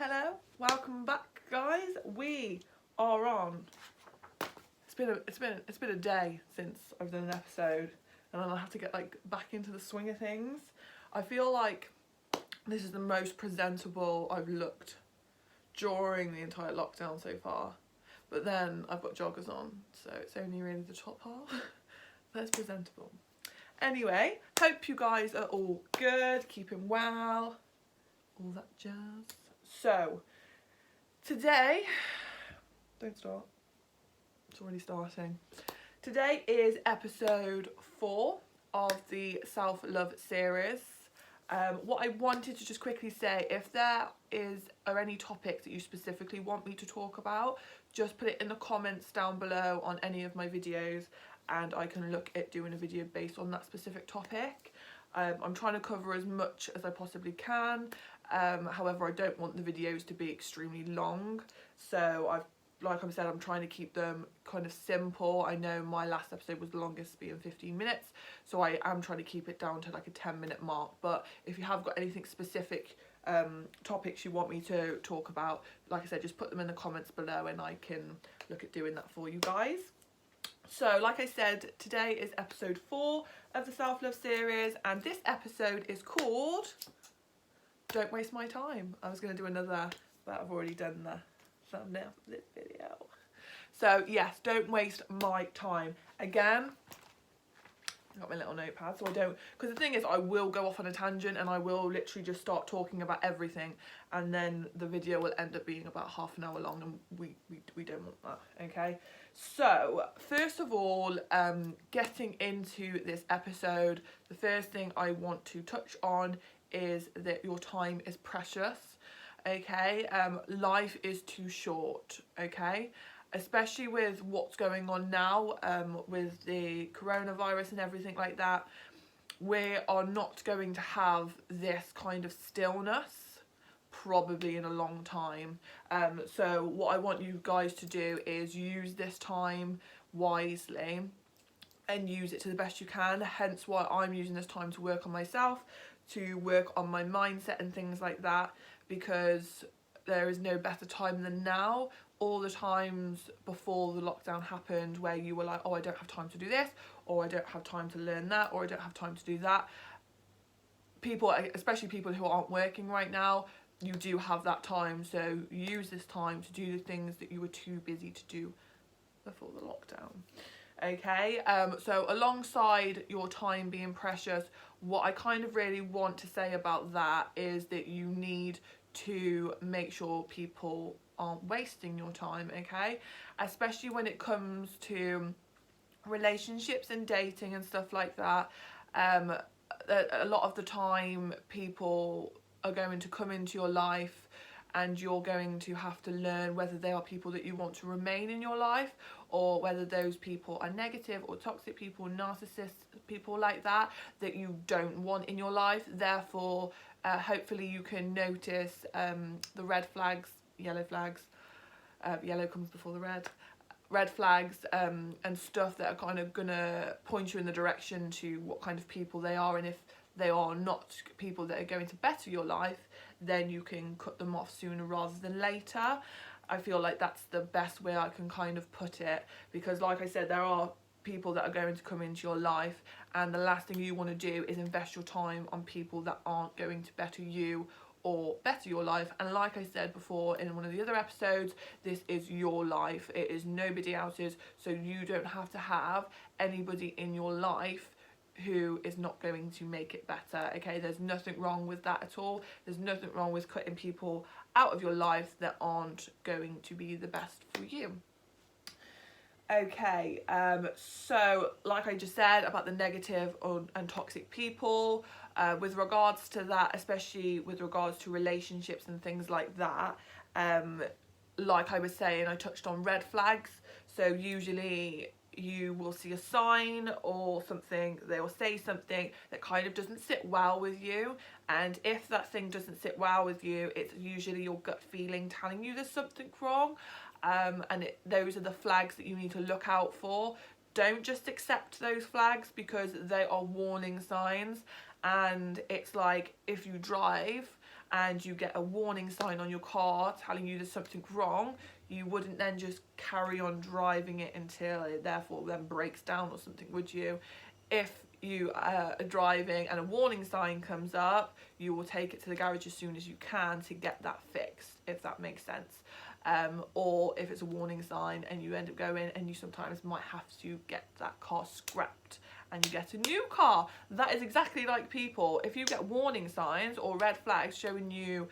Hello, welcome back, guys. We are on. It's been a day since I've done an episode, and I'll have to get back into the swing of things. I feel like this is the most presentable I've looked during the entire lockdown so far. But then I've got joggers on, so it's only really the top half that's presentable. Anyway, hope you guys are all good, keeping well, all that jazz. So, today, don't start, it's already starting. Today is episode 4 of the self-love series. What I wanted to just quickly say, if there are any topics that you specifically want me to talk about, just put it in the comments down below on any of my videos and I can look at doing a video based on that specific topic. I'm trying to cover as much as I possibly can. However, I don't want the videos to be extremely long, so like I said, I'm trying to keep them kind of simple. I know my last episode was the longest, being 15 minutes, so I am trying to keep it down to like a 10-minute mark. But if you have got anything specific topics you want me to talk about, like I said, just put them in the comments below and I can look at doing that for you guys. So like I said, today is episode 4 of the self-love series, and this episode is called Don't Waste My Time. I was going to do another, but I've already done the thumbnail for this video. So yes, don't waste my time. Again, I've got my little notepad, so I don't, because the thing is, I will go off on a tangent and I will literally just start talking about everything, and then the video will end up being about half an hour long, and we don't want that, okay? So first of all, getting into this episode, the first thing I want to touch on is that your time is precious, okay? Life is too short, okay? Especially with what's going on now, with the coronavirus and everything like that. We are not going to have this kind of stillness probably in a long time. So what I want you guys to do is use this time wisely and use it to the best you can. Hence why I'm using this time to work on myself, to work on my mindset and things like that, because there is no better time than now. All the times before the lockdown happened where you were like, oh, I don't have time to do this, or I don't have time to learn that, or I don't have time to do that. People, especially people who aren't working right now, you do have that time, so use this time to do the things that you were too busy to do before the lockdown. Okay, so alongside your time being precious, what I kind of really want to say about that is that you need to make sure people aren't wasting your time, okay? Especially when it comes to relationships and dating and stuff like that. A lot of the time people are going to come into your life and you're going to have to learn whether they are people that you want to remain in your life, or whether those people are negative or toxic people, narcissists, people like that you don't want in your life. Therefore, hopefully you can notice the red flags, yellow flags, yellow comes before the red flags, and stuff that are kind of gonna point you in the direction to what kind of people they are, and if they are not people that are going to better your life, then you can cut them off sooner rather than later. I feel like that's the best way I can kind of put it, because like I said, there are people that are going to come into your life, and the last thing you want to do is invest your time on people that aren't going to better you or better your life. And like I said before in one of the other episodes, this is your life, it is nobody else's, so you don't have to have anybody in your life who is not going to make it better, okay? There's nothing wrong with that at all. There's nothing wrong with cutting people out of your life that aren't going to be the best for you. Okay, so like I just said about the negative and toxic people, with regards to that, especially with regards to relationships and things like that, like I was saying, I touched on red flags. So usually you will see a sign or something, they will say something that kind of doesn't sit well with you, and if that thing doesn't sit well with you, it's usually your gut feeling telling you there's something wrong, and those are the flags that you need to look out for. Don't just accept those flags, because they are warning signs. And it's like if you drive and you get a warning sign on your car telling you there's something wrong, you wouldn't then just carry on driving it until it therefore then breaks down or something, would you? If you are driving and a warning sign comes up, you will take it to the garage as soon as you can to get that fixed, if that makes sense. Or if it's a warning sign and you end up going, and you sometimes might have to get that car scrapped and you get a new car. That is exactly like people. If you get warning signs or red flags showing you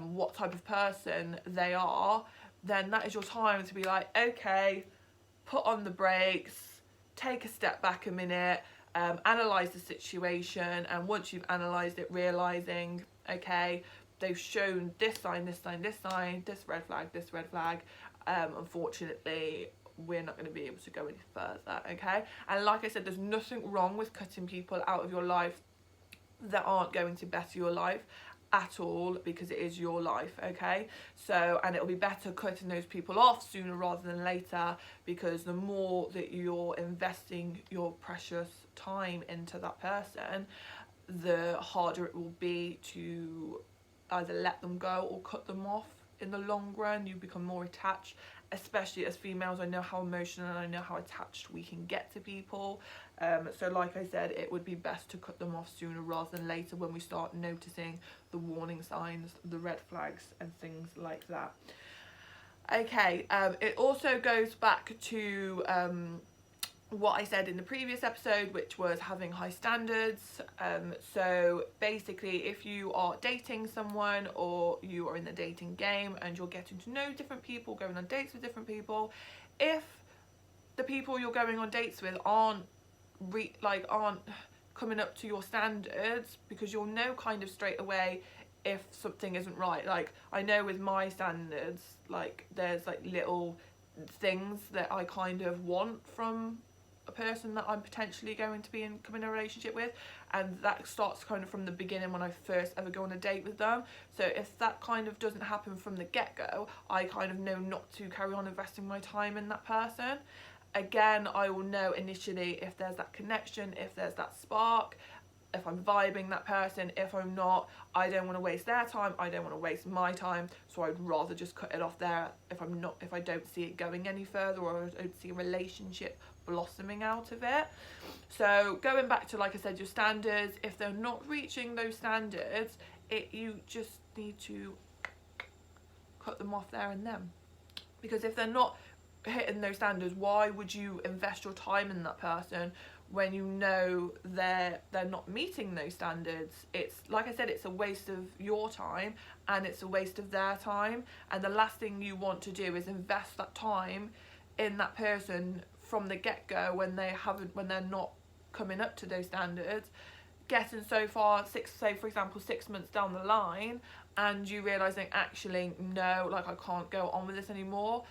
what type of person they are, then that is your time to be like, okay, put on the brakes, take a step back a minute, analyse the situation, and once you've analysed it, realising, okay, they've shown this sign, this sign, this sign, this red flag, unfortunately we're not going to be able to go any further, okay? And like I said, there's nothing wrong with cutting people out of your life that aren't going to better your life at all, because it is your life, okay? So, and it'll be better cutting those people off sooner rather than later, because the more that you're investing your precious time into that person, the harder it will be to either let them go or cut them off in the long run. You become more attached, especially as females. I know how emotional and I know how attached we can get to people. So like I said, it would be best to cut them off sooner rather than later, when we start noticing the warning signs, the red flags and things like that. Okay, it also goes back to what I said in the previous episode, which was having high standards. So basically, if you are dating someone or you are in the dating game and you're getting to know different people, going on dates with different people, if the people you're going on dates with aren't coming up to your standards, because you'll know kind of straight away if something isn't right. Like, I know with my standards, like, there's like little things that I kind of want from a person that I'm potentially going to be come in a relationship with, and that starts kind of from the beginning when I first ever go on a date with them. So if that kind of doesn't happen from the get-go, I kind of know not to carry on investing my time in that person. Again, I will know initially if there's that connection, if there's that spark, if I'm vibing that person. If I'm not, I don't want to waste their time, I don't want to waste my time, so I'd rather just cut it off there if I don't see it going any further, or I don't see a relationship blossoming out of it. So going back to, like I said, your standards, if they're not reaching those standards, you just need to cut them off there and then. Because if they're not hitting those standards, why would you invest your time in that person when you know they're not meeting those standards? It's like I said, it's a waste of your time and it's a waste of their time, and the last thing you want to do is invest that time in that person from the get-go when they're not coming up to those standards, getting so far, say for example 6 months down the line, and you realizing, actually no, like, I can't go on with this anymore.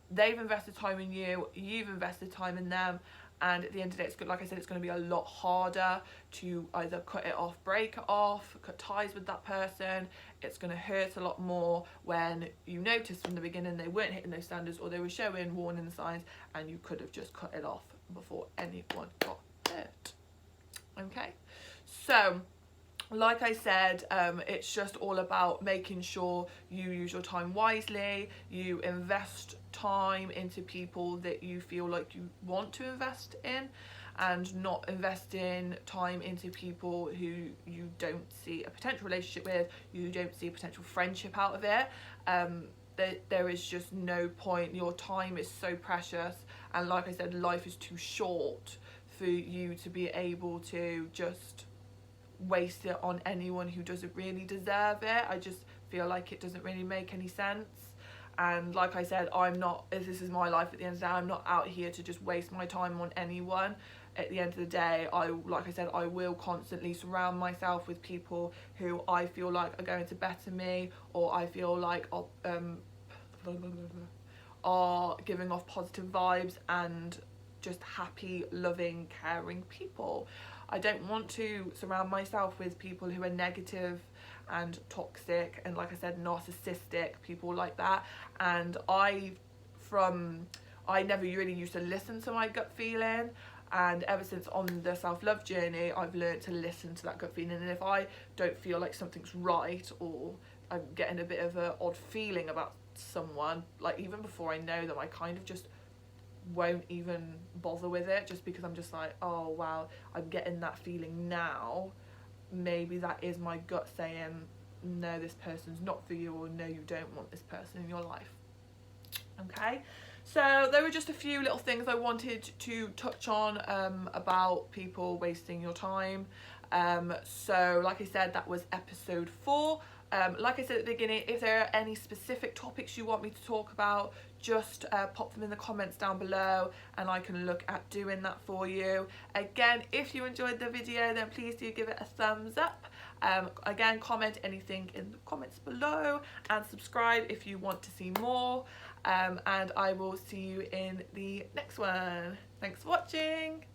They've invested time in you, you've invested time in them, and at the end of the day, it's good. Like I said, it's going to be a lot harder to either cut it off, break it off, cut ties with that person. It's going to hurt a lot more when you notice from the beginning they weren't hitting those standards, or they were showing warning signs, and you could have just cut it off before anyone got hurt. Okay, so like I said, it's just all about making sure you use your time wisely, you invest time into people that you feel like you want to invest in, and not investing time into people who you don't see a potential relationship with, you don't see a potential friendship out of it. There is just no point. Your time is so precious, and like I said, life is too short for you to be able to just waste it on anyone who doesn't really deserve it. I just feel like it doesn't really make any sense. And like I said, this is my life at the end of the day. I'm not out here to just waste my time on anyone. At the end of the day, like I said, I will constantly surround myself with people who I feel like are going to better me, or I feel like are giving off positive vibes and just happy, loving, caring people. I don't want to surround myself with people who are negative and toxic and, like I said, narcissistic, people like that. And I never really used to listen to my gut feeling. And ever since on the self-love journey, I've learned to listen to that gut feeling. And if I don't feel like something's right, or I'm getting a bit of an odd feeling about someone, like even before I know them, I kind of just won't even bother with it, just because I'm just like, oh wow, I'm getting that feeling now. Maybe that is my gut saying, no, this person's not for you, or no, you don't want this person in your life. Okay, so there were just a few little things I wanted to touch on about people wasting your time. So like I said, that was episode 4. Like I said at the beginning, if there are any specific topics you want me to talk about, just pop them in the comments down below and I can look at doing that for you. Again, if you enjoyed the video, then please do give it a thumbs up. Again, comment anything in the comments below and subscribe if you want to see more. And I will see you in the next one. Thanks for watching.